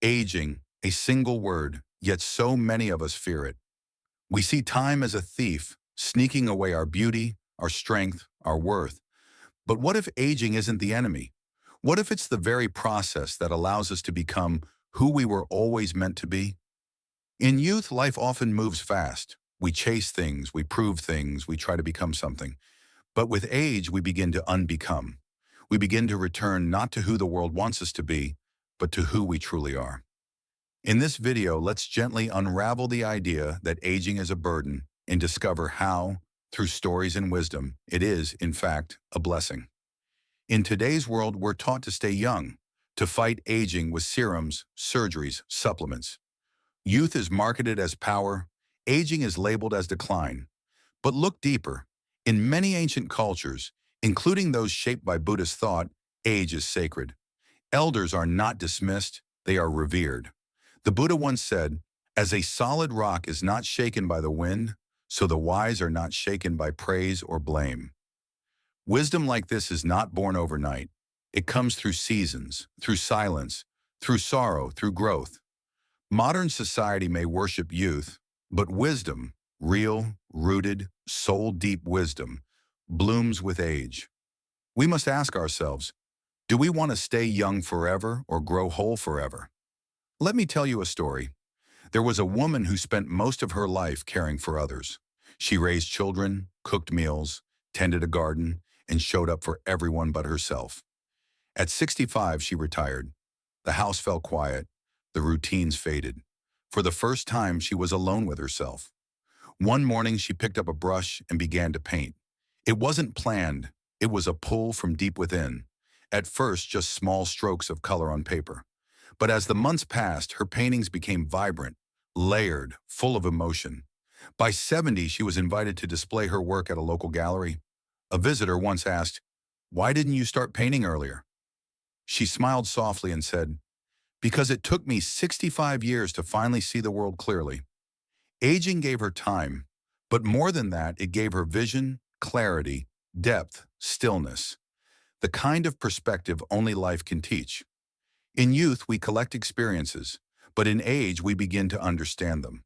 Aging, a single word, yet so many of us fear it. We see time as a thief, sneaking away our beauty, our strength, our worth. But what if aging isn't the enemy? What if it's the very process that allows us to become who we were always meant to be? In youth, life often moves fast. We chase things, we prove things, we try to become something. But with age, we begin to unbecome. We begin to return not to who the world wants us to be, but to who we truly are. In this video, let's gently unravel the idea that aging is a burden and discover how, through stories and wisdom, it is, in fact, a blessing. In today's world, we're taught to stay young, to fight aging with serums, surgeries, supplements. Youth is marketed as power, aging is labeled as decline. But look deeper. In many ancient cultures, including those shaped by Buddhist thought, age is sacred. Elders are not dismissed, they are revered. The Buddha once said, "As a solid rock is not shaken by the wind, so the wise are not shaken by praise or blame." Wisdom like this is not born overnight. It comes through seasons, through silence, through sorrow, through growth. Modern society may worship youth, but wisdom, real, rooted, soul-deep wisdom, blooms with age. We must ask ourselves, do we want to stay young forever or grow whole forever? Let me tell you a story. There was a woman who spent most of her life caring for others. She raised children, cooked meals, tended a garden, and showed up for everyone but herself. At 65, she retired. The house fell quiet. The routines faded. For the first time, she was alone with herself. One morning, she picked up a brush and began to paint. It wasn't planned. It was a pull from deep within. At first, just small strokes of color on paper. But as the months passed, her paintings became vibrant, layered, full of emotion. By 70, she was invited to display her work at a local gallery. A visitor once asked, "Why didn't you start painting earlier?" She smiled softly and said, "Because it took me 65 years to finally see the world clearly." Aging gave her time, but more than that, it gave her vision, clarity, depth, stillness, the kind of perspective only life can teach. In youth, we collect experiences, but in age, we begin to understand them.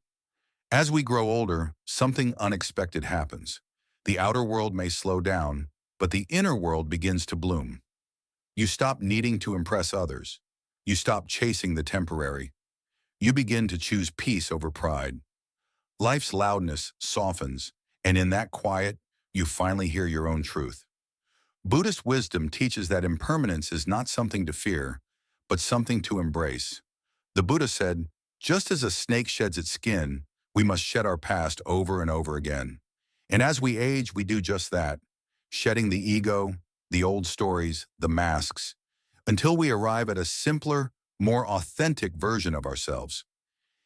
As we grow older, something unexpected happens. The outer world may slow down, but the inner world begins to bloom. You stop needing to impress others. You stop chasing the temporary. You begin to choose peace over pride. Life's loudness softens, and in that quiet, you finally hear your own truth. Buddhist wisdom teaches that impermanence is not something to fear, but something to embrace. The Buddha said, "Just as a snake sheds its skin, we must shed our past over and over again." And as we age, we do just that, shedding the ego, the old stories, the masks, until we arrive at a simpler, more authentic version of ourselves.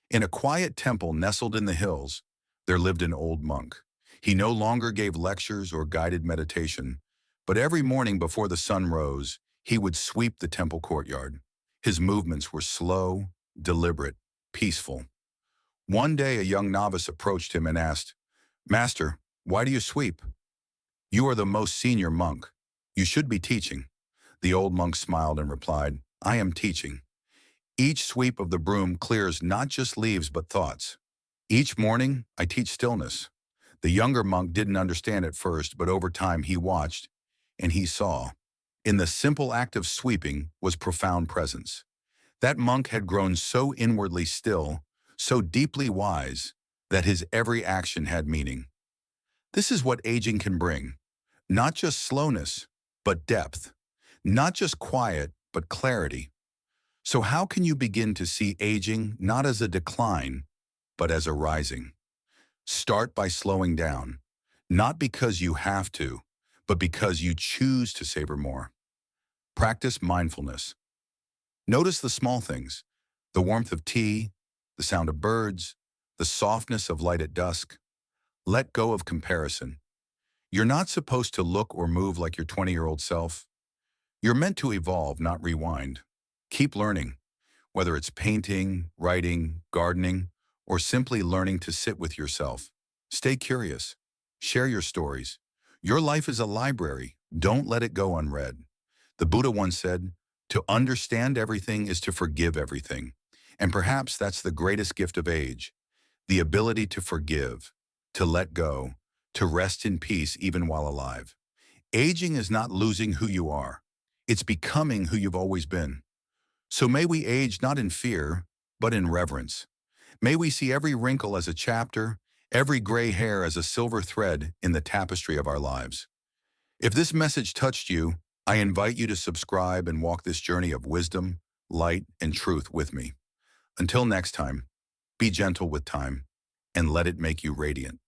In a quiet temple nestled in the hills, there lived an old monk. He no longer gave lectures or guided meditation, but every morning before the sun rose, he would sweep the temple courtyard. His movements were slow, deliberate, peaceful. One day, a young novice approached him and asked, "Master, why do you sweep? You are the most senior monk. You should be teaching." The old monk smiled and replied, "I am teaching. Each sweep of the broom clears not just leaves but thoughts. Each morning, I teach stillness." The younger monk didn't understand at first, but over time he watched, and he saw. In the simple act of sweeping was profound presence. That monk had grown so inwardly still, so deeply wise, that his every action had meaning. This is what aging can bring. Not just slowness, but depth. Not just quiet, but clarity. So how can you begin to see aging not as a decline, but as a rising? Start by slowing down, not because you have to, but because you choose to savor more. Practice mindfulness. Notice the small things, the warmth of tea, the sound of birds, the softness of light at dusk. Let go of comparison. You're not supposed to look or move like your 20-year-old self. You're meant to evolve, not rewind. Keep learning, whether it's painting, writing, gardening, or simply learning to sit with yourself. Stay curious. Share your stories. Your life is a library. Don't let it go unread. The Buddha once said, "To understand everything is to forgive everything." And perhaps that's the greatest gift of age, the ability to forgive, to let go, to rest in peace even while alive. Aging is not losing who you are. It's becoming who you've always been. So may we age not in fear, but in reverence. May we see every wrinkle as a chapter, every gray hair as a silver thread in the tapestry of our lives. If this message touched you, I invite you to subscribe and walk this journey of wisdom, light, and truth with me. Until next time, be gentle with time and let it make you radiant.